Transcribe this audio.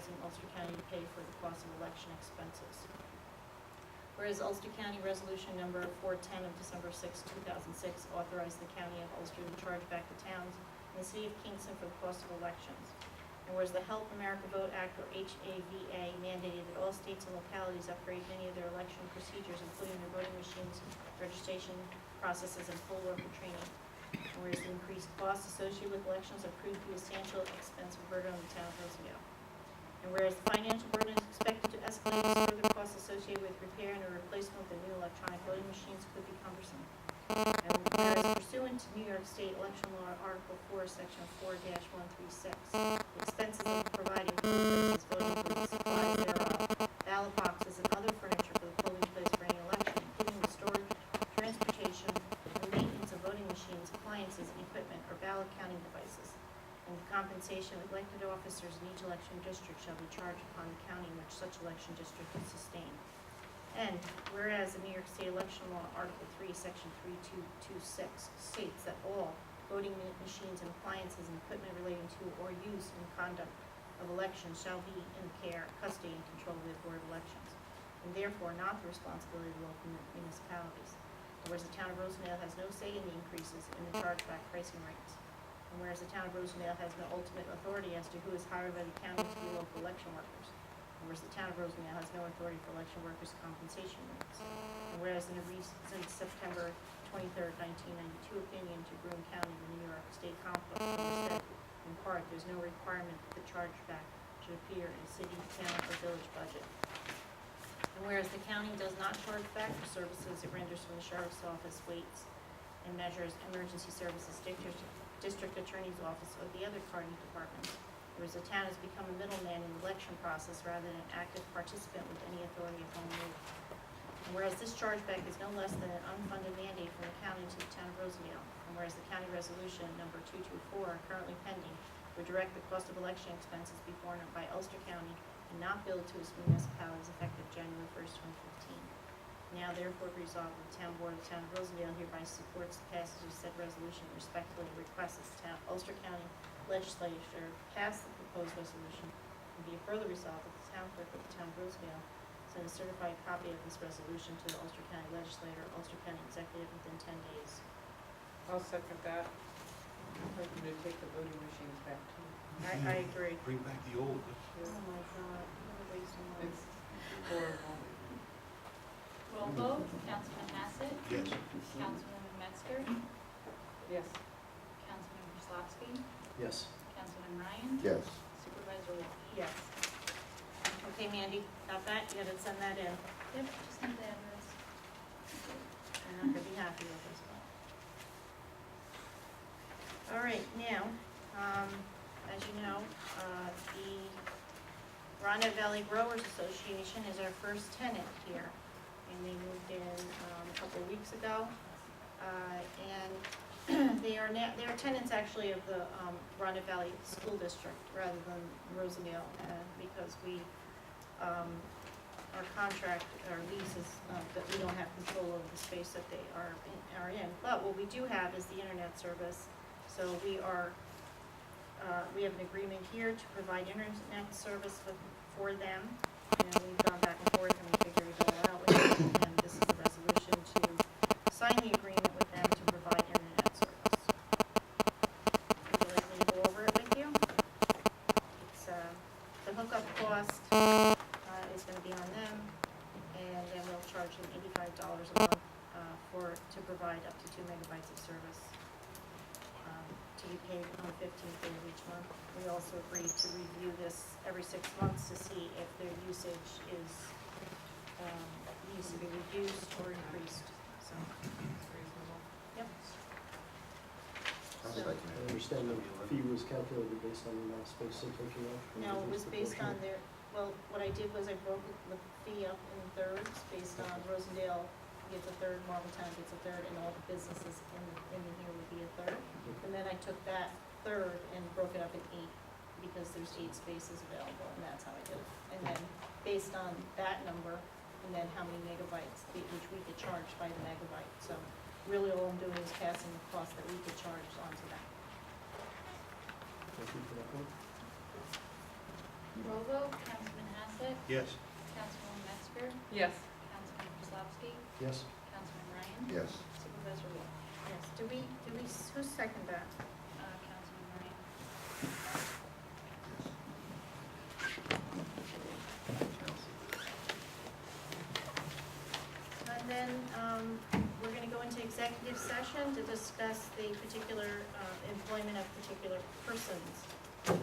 authorizing Ulster County to pay for the cost of election expenses. Whereas Ulster County Resolution Number 410 of December 6, 2006 authorized the County of Ulster to charge back the towns and the City of Kingston for the cost of elections. And whereas the Help America Vote Act, or HAVA, mandated that all states and localities upgrade many of their election procedures, including their voting machines, registration processes, and poll worker training. And whereas the increased costs associated with elections have proved to be a substantial expense burden on the town of Rosendale. And whereas the financial burden is expected to escalate as further costs associated with repair and or replacement of the new electronic voting machines could be cumbersome. And whereas pursuant to New York State Election Law, Article 4, Section 4-136, the expenses of providing polling places, voting booths, supplies thereof, ballot boxes, and other furniture for the polling place for any election, including the storage, transportation, and maintenance of voting machines, appliances, and equipment, or ballot counting devices. And the compensation of elected officers in each election district shall be charged upon the county in which such election district is sustained. And whereas the New York State Election Law, Article 3, Section 3226 states that all voting machines and appliances and equipment relating to or use in conduct of elections shall be in the care, custody, and control of the Board of Elections, and therefore not the responsibility of local municipalities. And whereas the town of Rosendale has no say in the increases in the chargeback pricing rates. And whereas the town of Rosendale has no ultimate authority as to who is hired by the county to be local election workers. And whereas the town of Rosendale has no authority for election workers' compensation rates. And whereas in a recent September 23, 1992 opinion to Broome County, the New York State Comptroller, said, in part, there's no requirement that the chargeback should appear in a city, town, or village budget. And whereas the county does not charge back for services it renders from the sheriff's office, weights and measures, emergency services, district attorney's office, or the other county departments, whereas the town has become a middleman in the election process rather than an active participant with any authority of home rule. And whereas this chargeback is no less than an unfunded mandate from the county to the town of Rosendale, and whereas the county resolution number 224 currently pending would direct the cost of election expenses be borne by Ulster County and not billed to its municipalities effective January 1st, 2015. Now therefore resolved that the town board of the town of Rosendale hereby supports the passage of said resolution and respectfully requests the Ulster County legislature pass the proposed resolution, and be it further resolved that the town clerk of the town of Rosendale send a certified copy of this resolution to the Ulster County legislator, Ulster County executive within 10 days. I'll second that. I'd like you to take the voting machines back too. I agree. Bring back the old. Oh my God, what a waste of money. It's horrible. Roll vote, Councilman Hassett. Yes. Councilwoman Metzger. Yes. Councilman Kozlowski. Yes. Councilman Ryan. Yes. Supervisor Wilt. Yes. Okay, Mandy, got that? You gotta send that in. Yep, just need the address. I'm not gonna be happy with this one. All right, now, as you know, the Rondout Valley Growers Association is our first tenant here. And they moved in a couple of weeks ago. And they are tenants actually of the Rondout Valley School District rather than Rosendale, because we, our contract, our lease is that we don't have control over the space that they are in. But what we do have is the internet service. So we are, we have an agreement here to provide internet service for them. And we've gone back and forth and we figured it all out with them. And this is the resolution to sign the agreement with them to provide internet service. Would you like me to go over it with you? It's, the hookup cost is going to be on them, and then we'll charge them $85 a month to provide up to 2 megabytes of service to be paid on the 15th day of each month. We also agreed to review this every 6 months to see if their usage is needs to be reduced or increased. So it's reasonable. Yep. Sounds So- like I understand the fee was calculated based on the amount of space they took you out? No, it was based on their, well, what I did was I broke the fee up in thirds based on Rosendale gets a third, Marbletown gets a third, and all the businesses in here would be a third. And then I took that third and broke it up in 8 because there's 8 spaces available, and that's how I did it. And then based on that number, and then how many megabytes, which we get charged by the megabyte. So really all I'm doing is passing the cost that we could charge onto them. Thank you for that one. Rovo, Councilman Haslett, Yes. Councilwoman Metzger, Yes. Councilman Kozlowski, Yes. Councilman Ryan. Yes. Supervisor Wolf. Yes, who seconded that? Councilman Ryan. And then, we're gonna go into executive session to discuss the particular, employment of particular persons.